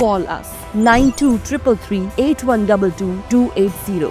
call us 9233812280.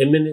MNA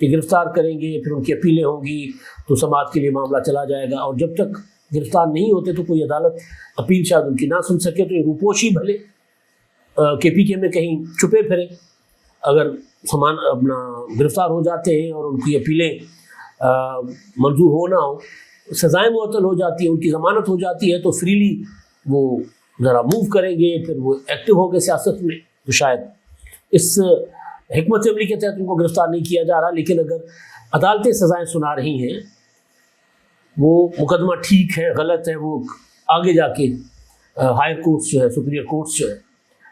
کہ گرفتار کریں گے، پھر ان کی اپیلیں ہوں گی تو سماعت کے لیے معاملہ چلا جائے گا، اور جب تک گرفتار نہیں ہوتے تو کوئی عدالت اپیل شاید ان کی نہ سن سکے، تو یہ روپوشی بھلے کے پی کے میں کہیں چھپے پھریں، اگر سامان اپنا گرفتار ہو جاتے ہیں اور ان کی اپیلیں منظور ہو نہ ہو، سزائیں معطل ہو جاتی ہیں، ان کی ضمانت ہو جاتی ہے، تو فریلی وہ ذرا موو کریں گے، پھر وہ ایکٹیو ہوں گے سیاست میں، تو شاید اس حکمت عملی کے تحت ان کو گرفتار نہیں کیا جا رہا۔ لیکن اگر عدالتیں سزائیں سنا رہی ہیں، وہ مقدمہ ٹھیک ہے غلط ہے، وہ آگے جا کے ہائر کورٹس جو ہے، سپیریئر کورٹس جو ہے،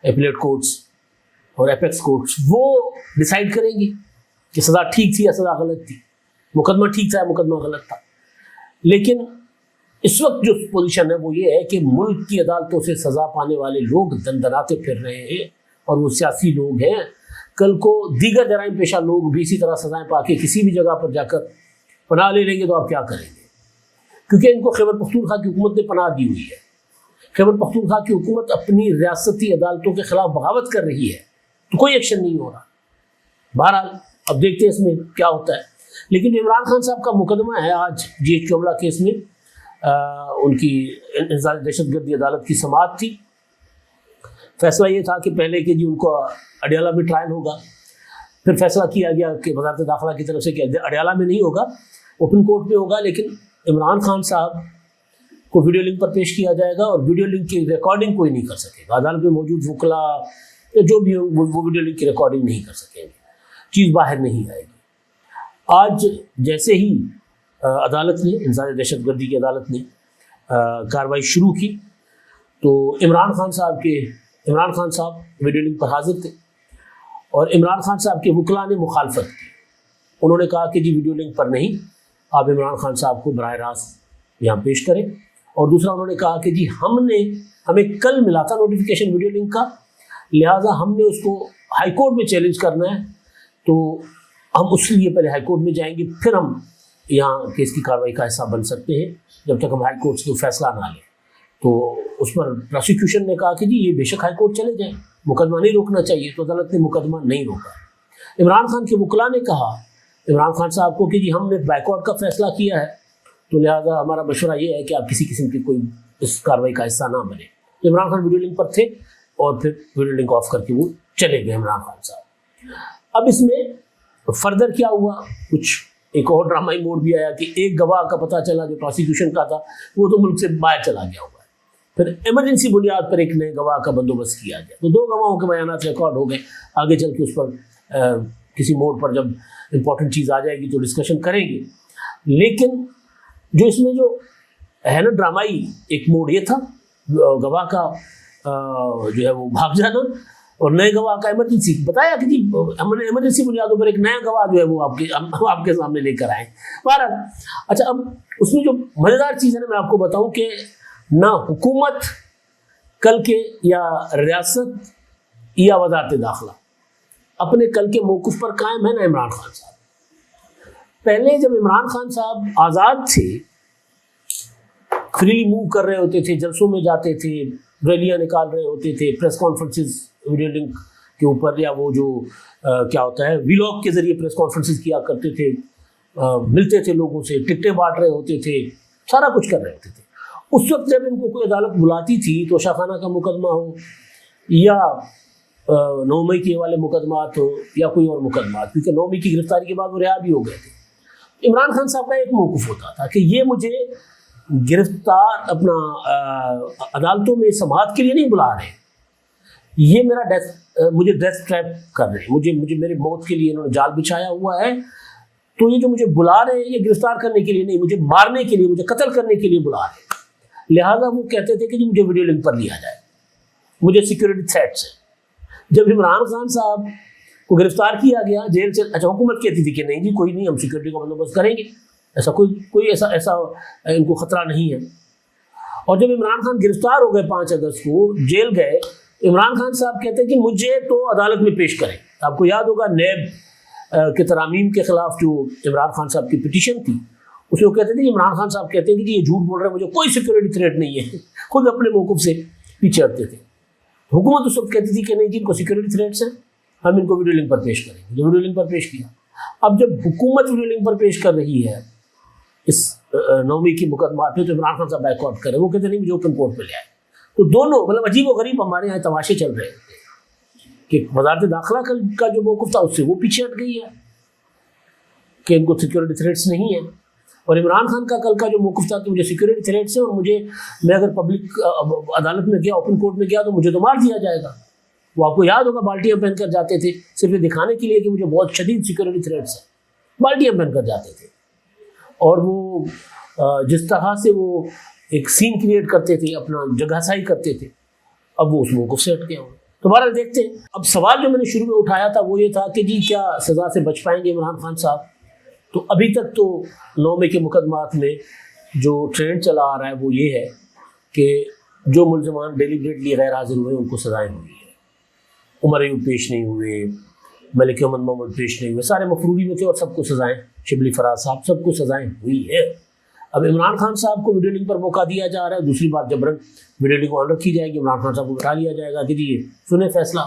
اپیلیٹ کورٹس اور ایپیکس کورٹس، وہ ڈیسائیڈ کریں گے کہ سزا ٹھیک تھی یا سزا غلط تھی، مقدمہ ٹھیک تھا یا مقدمہ غلط تھا۔ لیکن اس وقت جو پوزیشن ہے وہ یہ ہے کہ ملک کی عدالتوں سے سزا پانے والے لوگ دندناتے پھر رہے ہیں، اور وہ سیاسی لوگ ہیں، کل کو دیگر جرائم پیشہ لوگ بھی اسی طرح سزائیں پا کے کسی بھی جگہ پر جا کر پناہ لے لیں گے، تو آپ کیا کریں گے؟ کیونکہ ان کو خیبر پختونخوا کی حکومت نے پناہ دی ہوئی ہے۔ خیبر پختونخوا کی حکومت اپنی ریاستی عدالتوں کے خلاف بغاوت کر رہی ہے، تو کوئی ایکشن نہیں ہو رہا۔ بہرحال اب دیکھتے ہیں اس میں کیا ہوتا ہے۔ لیکن عمران خان صاحب کا مقدمہ ہے آج جی ایچ کیو حملہ کیس میں، ان کی انسداد دہشت گردی عدالت کی سماعت تھی۔ فیصلہ یہ تھا کہ پہلے کہ جی ان کو اڈیالہ میں ٹرائل ہوگا، پھر فیصلہ کیا گیا کہ وزارت داخلہ کی طرف سے کہ اڈیالہ میں نہیں ہوگا، اوپن کورٹ میں ہوگا، لیکن عمران خان صاحب کو ویڈیو لنک پر پیش کیا جائے گا، اور ویڈیو لنک کی ریکارڈنگ کوئی نہیں کر سکے گا۔ عدالت میں موجود وکلا یا جو بھی ہو وہ ویڈیو لنک کی ریکارڈنگ نہیں کر سکیں گے، چیز باہر نہیں آئے گی۔ آج جیسے ہی عدالت نے، انسداد دہشت گردی کی عدالت نے کارروائی شروع کی، تو عمران خان صاحب ویڈیو لنک پر حاضر تھے، اور عمران خان صاحب کے وکلاء نے مخالفت کی۔ انہوں نے کہا کہ جی ویڈیو لنک پر نہیں، آپ عمران خان صاحب کو براہ راست یہاں پیش کریں۔ اور دوسرا انہوں نے کہا کہ جی ہمیں کل ملا تھا نوٹیفیکیشن ویڈیو لنک کا، لہٰذا ہم نے اس کو ہائی کورٹ میں چیلنج کرنا ہے، تو ہم اس لیے پہلے ہائی کورٹ میں جائیں گے، پھر ہم یہاں کیس کی کارروائی کا حصہ بن سکتے ہیں، جب تک ہم ہائی کورٹ سے فیصلہ نہ لیں۔ تو اس پر پروسیکیوشن نے کہا کہ جی یہ بے شک ہائی کورٹ چلے جائیں، مقدمہ نہیں روکنا چاہیے، تو عدالت نے مقدمہ نہیں روکا۔ عمران خان کے وکلاء نے کہا عمران خان صاحب کو کہ جی ہم نے بیک آؤٹ کا فیصلہ کیا ہے، تو لہٰذا ہمارا مشورہ یہ ہے کہ آپ کسی قسم کی کوئی اس کارروائی کا حصہ نہ بنے۔ تو عمران خان ویڈیو لنک پر تھے، اور پھر ویڈیو لنک آف کر کے وہ چلے گئے عمران خان صاحب۔ اب اس میں فردر کیا ہوا، کچھ ایک اور ڈرامائی موڈ بھی آیا کہ ایک گواہ کا پتہ چلا جو پروسیکیوشن کا تھا، وہ تو ملک سے باہر چلا گیا ہوا ہے، پھر ایمرجنسی بنیاد پر ایک نئے گواہ کا بندوبست کیا گیا، تو 2 گواہوں کے بیانات ریکارڈ ہو گئے۔ آگے چل کے اس پر کسی موڈ پر جب امپورٹنٹ چیز آ جائے گی تو ڈسکشن کریں گے۔ لیکن جو اس میں جو ہے نا ڈرامائی ایک موڈ یہ تھا، گواہ کا جو ہے وہ بھاگ جانا، اور نئے گواہ کا ایمرجنسی بتایا کہ جی ہم نے ایمرجنسی بنیادوں پر ایک نیا گواہ جو ہے وہ آپ کے سامنے لے کر آئے۔ بہرحال اچھا، اب اس میں جو مزیدار چیز ہے نا میں آپ کو بتاؤں کہ نہ حکومت کل کے یا ریاست یا وزارت داخلہ اپنے کل کے موقف پر قائم ہے، نہ عمران خان صاحب۔ پہلے جب عمران خان صاحب آزاد تھے، فریلی موو کر رہے ہوتے تھے، جلسوں میں جاتے تھے، ریلیاں نکال رہے ہوتے تھے، پریس کانفرنسز ویڈیو لنک کے اوپر، یا وہ جو کیا ہوتا ہے ویلاگ کے ذریعے پریس کانفرنسز کیا کرتے تھے، ملتے تھے لوگوں سے، ٹکٹیں بانٹ رہے ہوتے تھے، سارا کچھ کر رہے ہوتے تھے۔ اس وقت جب ان کو کوئی عدالت بلاتی تھی تو شاخانہ کا مقدمہ ہو یا 9 مئی کے والے مقدمات ہو یا کوئی اور مقدمات، کیونکہ 9 مئی کی گرفتاری کے بعد وہ رہا بھی ہو گئے تھے، عمران خان صاحب کا ایک موقف ہوتا تھا کہ یہ مجھے گرفتار اپنا عدالتوں میں سماعت کے لیے نہیں بلا رہے، یہ میرا مجھے ڈیتھ ٹریپ کر رہے ہیں، مجھے میرے موت کے لیے انہوں نے جال بچھایا ہوا ہے، تو یہ جو مجھے بلا رہے ہیں یہ گرفتار کرنے کے لیے نہیں، مجھے مارنے کے لیے، مجھے قتل کرنے کے لیے بلا رہے ہیں۔ لہٰذا وہ کہتے تھے کہ جی مجھے ویڈیو لنک پر لیا جائے، مجھے سیکورٹی تھریٹس ہے۔ جب عمران خان صاحب کو گرفتار کیا گیا جیل سے، اچھا حکومت کہتی تھی کہ نہیں جی کوئی نہیں، ہم سیکورٹی کا بندوبست کریں گے، ایسا کوئی ایسا ان کو خطرہ نہیں ہے۔ اور جب عمران خان گرفتار ہو گئے 5 اگست کو، جیل گئے، عمران خان صاحب کہتے ہیں کہ مجھے تو عدالت میں پیش کریں۔ آپ کو یاد ہوگا نیب کے ترامیم کے خلاف جو عمران خان صاحب کی پٹیشن تھی، اس میں وہ کہتے تھے کہ عمران خان صاحب کہتے ہیں کہ جی یہ جھوٹ بول رہے ہیں، مجھے کوئی سیکورٹی تھریٹ نہیں ہے، خود اپنے موقف سے پیچھے ہٹتے تھے۔ حکومت اس وقت کہتی تھی کہ نہیں جی ان کو سیکورٹی تھریٹس ہیں، ہم ان کو ویڈیو لنک پر پیش کریں گے، جو ویڈیو لنک پر پیش کیا۔ اب جب حکومت ویڈیو لنک پر پیش کر رہی ہے اس 9ویں کی مقدمات میں تو عمران خان صاحب بیک آؤٹ کرے، وہ کہتے نہیں مجھے اوپن کورٹ پہ لے آئے. تو دونوں مطلب عجیب و غریب ہمارے یہاں تماشے چل رہے ہیں کہ وزارت داخلہ کا جو موقف تھا اس سے وہ پیچھے ہٹ گئی ہے کہ ان کو سیکورٹی تھریٹس نہیں ہیں، اور عمران خان کا کل کا جو موقف تھا کہ مجھے سیکورٹی تھریٹس ہیں اور میں اگر پبلک عدالت میں گیا، اوپن کورٹ میں گیا تو مجھے تو مار دیا جائے گا. وہ آپ کو یاد ہوگا بالٹیاں پہن کر جاتے تھے صرف یہ دکھانے کے لیے کہ مجھے بہت شدید سیکورٹی تھریٹس ہیں، بالٹیاں پہن کر جاتے تھے. اور وہ جس طرح سے وہ ایک سین کریٹ کرتے تھے، اپنا جگہ سائی کرتے تھے، اب وہ اس موقف سے ہٹ گیا ہوں. تو بہرحال دیکھتے ہیں. اب سوال جو میں نے شروع میں اٹھایا تھا وہ یہ تھا کہ جی کیا سزا سے بچ پائیں گے عمران خان صاحب؟ تو ابھی تک تو 9ویں کے مقدمات میں جو ٹرینڈ چلا آ رہا ہے وہ یہ ہے کہ جو ملزمان ڈیلیبریٹلی غیر حاضر ہوئے ان کو سزائیں ہوئی ہیں. عمر ایوب پیش نہیں ہوئے، ملک احمد محمد پیش نہیں ہوئے، سارے مفروری میں تھے اور سب کو سزائیں، شبلی فراز صاحب سب کو سزائیں ہوئی ہیں. اب عمران خان صاحب کو ویڈیو لنک پر موقع دیا جا رہا ہے، دوسری بار جبرن ویڈیو لنک آن رکھی جائے گی، عمران خان صاحب کو بٹھا لیا جائے گا کہ جی یہ سنیں فیصلہ.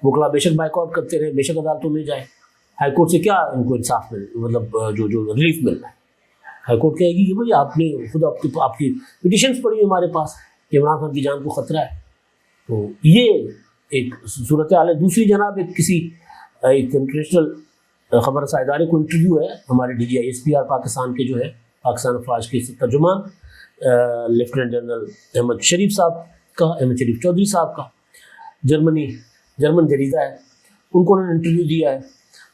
وکلا بے شک بائیک آؤٹ کرتے رہے، بے شک عدالتوں میں جائے، ہائی کورٹ سے کیا ان کو انصاف مطلب جو ریلیف مل رہا ہے. ہائی کورٹ کہے گی کہ بھائی آپ نے خود آپ کی پٹیشنس پڑی ہمارے پاس کہ عمران خان کی جان کو خطرہ ہے. تو یہ ایک صورتحال ہے. دوسری جناب ایک انٹرنیشنل خبر رساں ادارے کو انٹرویو ہے ہمارے DGI پاکستان کے جو ہے پاکستان افواج کے ترجمان لیفٹیننٹ جنرل احمد شریف چودھری صاحب کا، جرمن جریدہ ہے، ان کو انہوں نے انٹرویو دیا ہے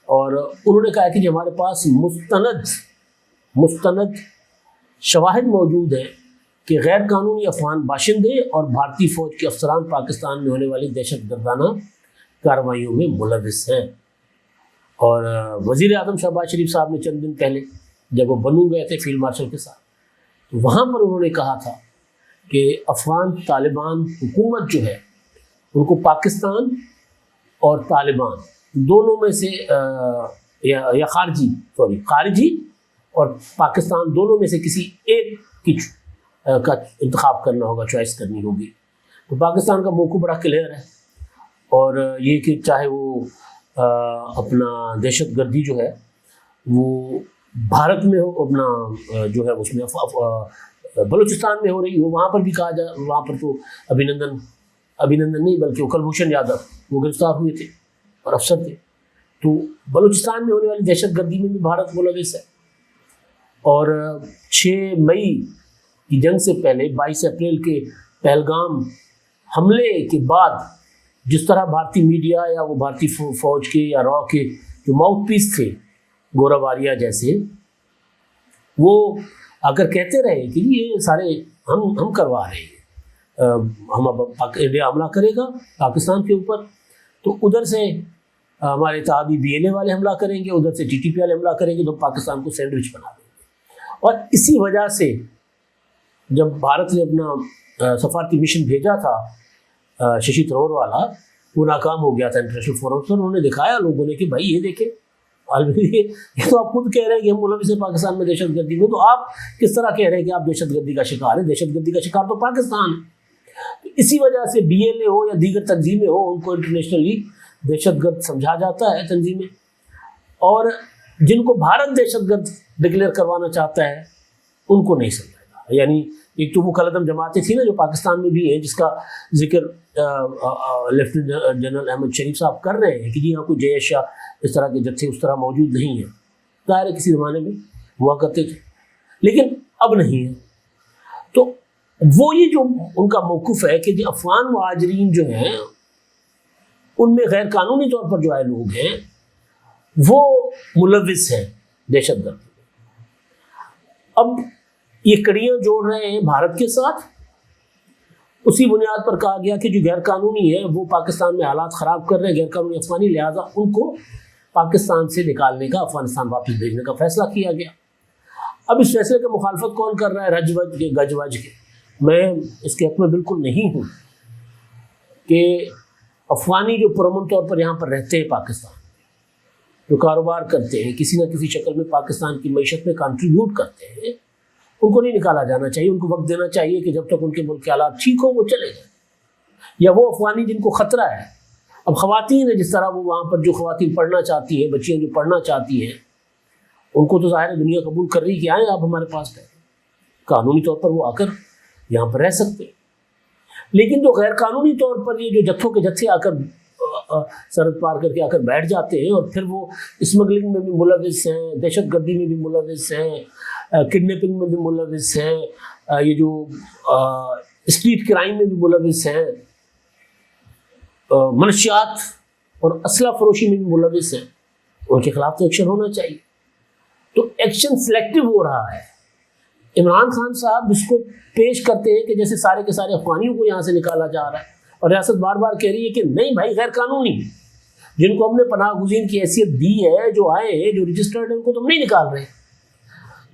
اور انہوں نے کہا کہ جی ہمارے پاس مستند شواہد موجود ہیں کہ غیر قانونی افغان باشندے اور بھارتی فوج کے افسران پاکستان میں ہونے والی دہشت گردانہ کارروائیوں میں ملوث ہیں. اور وزیر اعظم شہباز شریف صاحب نے چند دن پہلے جب وہ بنو گئے تھے فیلڈ مارشل کے ساتھ، تو وہاں پر انہوں نے کہا تھا کہ افغان طالبان حکومت جو ہے ان کو پاکستان اور طالبان دونوں میں سے یا خارجی اور پاکستان دونوں میں سے کسی ایک کا انتخاب کرنا ہوگا، چوائس کرنی ہوگی. تو پاکستان کا موقف بڑا کلیئر ہے، اور یہ کہ چاہے وہ اپنا دہشت گردی جو ہے وہ بھارت میں ہو، اپنا جو ہے اس میں بلوچستان میں ہو رہی ہو، وہاں پر بھی کہا جائے، وہاں پر تو ابھینندن نہیں بلکہ وہ کلبھوشن یادو وہ گرفتار ہوئے تھے اور افسر تھے. تو بلوچستان میں ہونے والی دہشت گردی میں بھی بھارت ملوث ہے. اور 6 مئی کی جنگ سے پہلے 22 اپریل کے پہلگام حملے کے بعد جس طرح بھارتی میڈیا یا وہ بھارتی فوج کے یا را کے جو ماؤتھ پیس تھے گورا واریہ جیسے، وہ اگر کہتے رہے کہ یہ سارے ہم کروا رہے ہیں، ہم اب انڈیا حملہ کرے گا پاکستان کے اوپر، تو ادھر سے ہمارے اتحادی BNA والے حملہ کریں گے، ادھر سے TTP والے حملہ کریں گے، تو پاکستان کو سینڈوچ بنا دیں گے. اور اسی وجہ سے جب بھارت نے اپنا سفارتی مشن بھیجا تھا ششی تھرور والا، وہ ناکام ہو گیا تھا انٹرنیشنل فورم پر. انہوں نے دکھایا لوگوں نے کہ بھائی یہ دیکھیں، یہ تو آپ خود کہہ رہے ہیں کہ ہم ملوث ہیں پاکستان میں دہشت گردی میں، تو آپ کس طرح کہہ رہے ہیں کہ آپ دہشت گردی کا شکار ہیں؟ دہشت گردی کا شکار تو پاکستان ہے. اسی وجہ سے BLA ہو یا دیگر تنظیمیں ہو، ان کو انٹرنیشنلی دہشت گرد سمجھا جاتا ہے تنظیمیں، اور جن کو بھارت دہشت گرد ڈکلیئر کروانا چاہتا ہے ان کو نہیں سمجھا جاتا. یعنی ایک تو وہ کلعدم جماعتیں تھیں نا جو پاکستان میں بھی ہیں، جس کا ذکر لیفٹیننٹ جنرل احمد شریف صاحب کر رہے ہیں کہ جی یہاں کوئی جیش یا اس طرح کے جتھے اس طرح موجود نہیں ہیں. ظاہر ہے کسی زمانے میں ہوا کرتے تھے لیکن اب نہیں ہے. تو وہ یہ جو ان کا موقف ہے کہ جو افغان مہاجرین جو ہیں ان میں غیر قانونی طور پر جو آئے لوگ ہیں وہ ملوث ہیں دہشت گردی. اب یہ کڑیاں جوڑ رہے ہیں بھارت کے ساتھ. اسی بنیاد پر کہا گیا کہ جو غیر قانونی ہے وہ پاکستان میں حالات خراب کر رہے ہیں، غیر قانونی افغانی، لہٰذا ان کو پاکستان سے نکالنے کا، افغانستان واپس بھیجنے کا فیصلہ کیا گیا. اب اس فیصلے کی مخالفت کون کر رہا ہے؟ رج وج کے، گج وج کے. میں اس کے حق میں بالکل نہیں ہوں کہ افغانی جو پرامن طور پر یہاں پر رہتے ہیں پاکستان، جو کاروبار کرتے ہیں، کسی نہ کسی شکل میں پاکستان کی معیشت میں کنٹریبیوٹ کرتے ہیں، ان کو نہیں نکالا جانا چاہیے. ان کو وقت دینا چاہیے کہ جب تک ان کے ملک کے حالات ٹھیک ہوں وہ چلے جائیں. یا وہ افغانی جن کو خطرہ ہے اب خواتین ہیں، جس طرح وہ وہاں پر جو خواتین پڑھنا چاہتی ہیں، بچیاں جو پڑھنا چاہتی ہیں، ان کو تو ظاہر ہے دنیا قبول کر رہی کہ آئیں آپ ہمارے پاس ٹھہریں، قانونی طور پر وہ آ کر یہاں پر رہ سکتے ہیں۔ لیکن جو غیر قانونی طور پر یہ جو جتھوں کے جتھے آ کر سرحد پار کر کے آ کر بیٹھ جاتے ہیں، اور پھر وہ اسمگلنگ میں بھی ملوث ہیں، دہشت گردی میں بھی ملوث ہیں، کڈنیپنگ میں بھی ملوث ہیں، یہ جو اسٹریٹ کرائم میں بھی ملوث ہیں، منشیات اور اسلحہ فروشی میں بھی ملوث ہیں، ان کے خلاف تو ایکشن ہونا چاہیے۔ تو ایکشن سلیکٹو ہو رہا ہے۔ عمران خان صاحب اس کو پیش کرتے ہیں کہ جیسے سارے کے سارے افغانیوں کو یہاں سے نکالا جا رہا ہے، اور ریاست بار بار کہہ رہی ہے کہ نہیں بھائی، غیر قانونی جن کو ہم نے پناہ گزین کی حیثیت دی ہے، جو آئے ہیں، جو رجسٹرڈ ہیں، ان کو تو ہم نہیں نکال رہے۔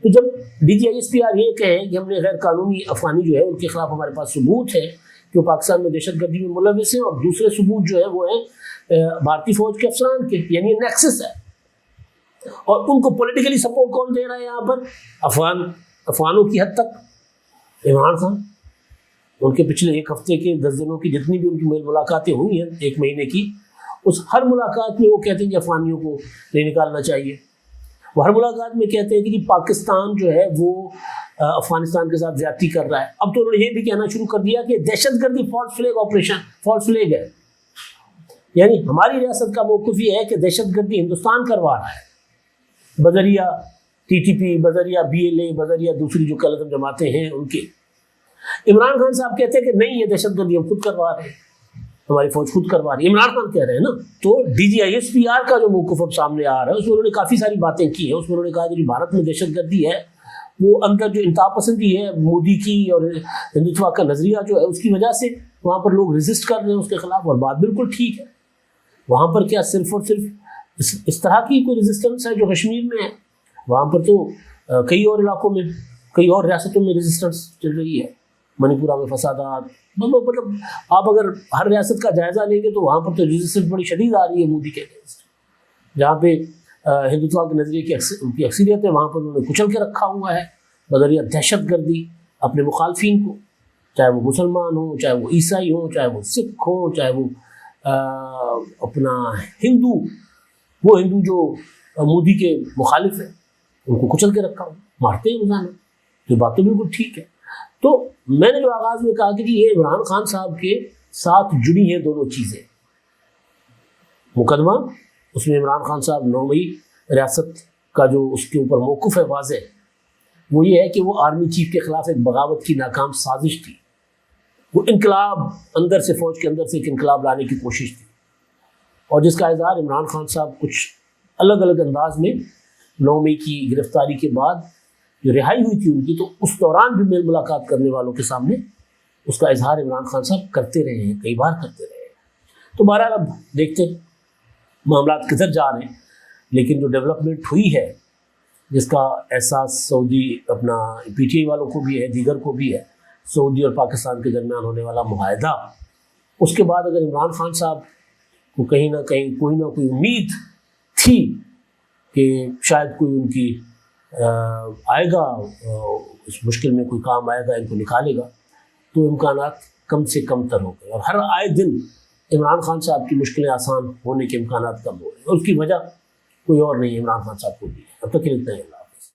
تو جب D G I S P R یہ کہے کہ ہم نے غیر قانونی افغانی جو ہے ان کے خلاف ہمارے پاس ثبوت ہے کہ وہ پاکستان میں دہشت گردی میں ملوث ہیں، اور دوسرے ثبوت جو ہے وہ ہیں بھارتی فوج کے افسران کے، یعنی نیکسس ہے، اور ان کو پولیٹیکلی سپورٹ کون دے رہا ہے یہاں پر؟ افغانوں کی حد تک عمران خان۔ ان کے پچھلے ایک ہفتے کے 10 دنوں کی جتنی بھی ان کی ملاقاتیں ہوئی ہیں، ایک مہینے کی، اس ہر ملاقات میں وہ کہتے ہیں کہ افغانیوں کو نہیں نکالنا چاہیے۔ وہ ہر ملاقات میں کہتے ہیں کہ جی پاکستان جو ہے وہ افغانستان کے ساتھ زیادتی کر رہا ہے۔ اب تو انہوں نے یہ بھی کہنا شروع کر دیا کہ دہشت گردی false flag operation, false flag ہے، یعنی ہماری ریاست کا موقف یہ ہے کہ دہشت گردی ہندوستان کروا رہا ہے، بذریعہ ٹی ٹی پی، بذریعہ بی ایل اے، بذریعہ دوسری جو کالعدم جماعتیں ہیں ان کے۔ عمران خان صاحب کہتے ہیں کہ نہیں، یہ دہشت گردی ہم خود کروا رہے ہیں، ہماری فوج خود کروا رہی ہے۔ عمران خان کہہ رہے ہیں نا۔ تو D G I S P R کا جو موقف اب سامنے آ رہا ہے، اس میں انہوں نے کافی ساری باتیں کی ہیں۔ اس میں انہوں نے کہا کہ جو بھارت میں دہشت گردی ہے، وہ اندر جو انتہا پسندی ہے مودی کی اور ہندوتوا کا نظریہ جو ہے، اس کی وجہ سے وہاں پر لوگ ریزسٹ کر رہے ہیں اس کے خلاف، اور بات بالکل ٹھیک ہے۔ وہاں پر کیا صرف اور صرف اس طرح کی کوئی ریزسٹنس ہے جو کشمیر میں ہے؟ وہاں پر تو کئی اور علاقوں میں، کئی اور ریاستوں میں ریزسٹنس چل رہی ہے، منی پورہ میں فسادات، مطلب آپ اگر ہر ریاست کا جائزہ لیں گے تو وہاں پر تو ریزسٹنس بڑی شدید آ رہی ہے مودی کے اگینسٹ۔ جہاں پہ ہندوتوا کے نظریے کی اکثریت ہے، وہاں پر انہوں نے کچل کے رکھا ہوا ہے بذریعہ دہشت گردی اپنے مخالفین کو، چاہے وہ مسلمان ہوں، چاہے وہ عیسائی ہوں، چاہے وہ سکھ ہوں، چاہے وہ اپنا ہندو، وہ ہندو جو مودی کے مخالف ہیں، ان کو کچل کے رکھا ہوں، مارتے ہیں روزانہ۔ یہ بات تو بالکل ٹھیک ہے۔ تو میں نے جو آغاز میں کہا کہ یہ عمران خان صاحب کے ساتھ جڑی ہیں دونوں چیزیں، مقدمہ، اس میں عمران خان صاحب 9 مئی ریاست کا جو اس کے اوپر موقف ہے واضح، وہ یہ ہے کہ وہ آرمی چیف کے خلاف ایک بغاوت کی ناکام سازش تھی، وہ انقلاب اندر سے، فوج کے اندر سے ایک انقلاب لانے کی کوشش تھی، اور جس کا اظہار عمران خان صاحب کچھ الگ الگ انداز میں 9 مئی کی گرفتاری کے بعد جو رہائی ہوئی تھی ان کی، تو اس دوران بھی میل ملاقات کرنے والوں کے سامنے اس کا اظہار عمران خان صاحب کرتے رہے ہیں، کئی بار کرتے رہے ہیں۔ تو بہرحال اب دیکھتے ہیں معاملات کدھر جا رہے ہیں، لیکن جو ڈیولپمنٹ ہوئی ہے، جس کا احساس سعودی اپنا پی ٹی آئی والوں کو بھی ہے، دیگر کو بھی ہے، سعودی اور پاکستان کے درمیان ہونے والا معاہدہ، اس کے بعد اگر عمران خان صاحب کو کہیں نہ کہیں کوئی نہ کوئی امید تھی کہ شاید کوئی ان کی آئے گا، اس مشکل میں کوئی کام آئے گا، ان کو نکالے گا، تو امکانات کم سے کم تر ہو گئے، اور ہر آئے دن عمران خان صاحب کی مشکلیں آسان ہونے کے امکانات کم ہو رہے ہیں، اور اس کی وجہ کوئی اور نہیں، عمران خان صاحب کو بھی ہے۔ اب تک کے لیے اتنا ہی۔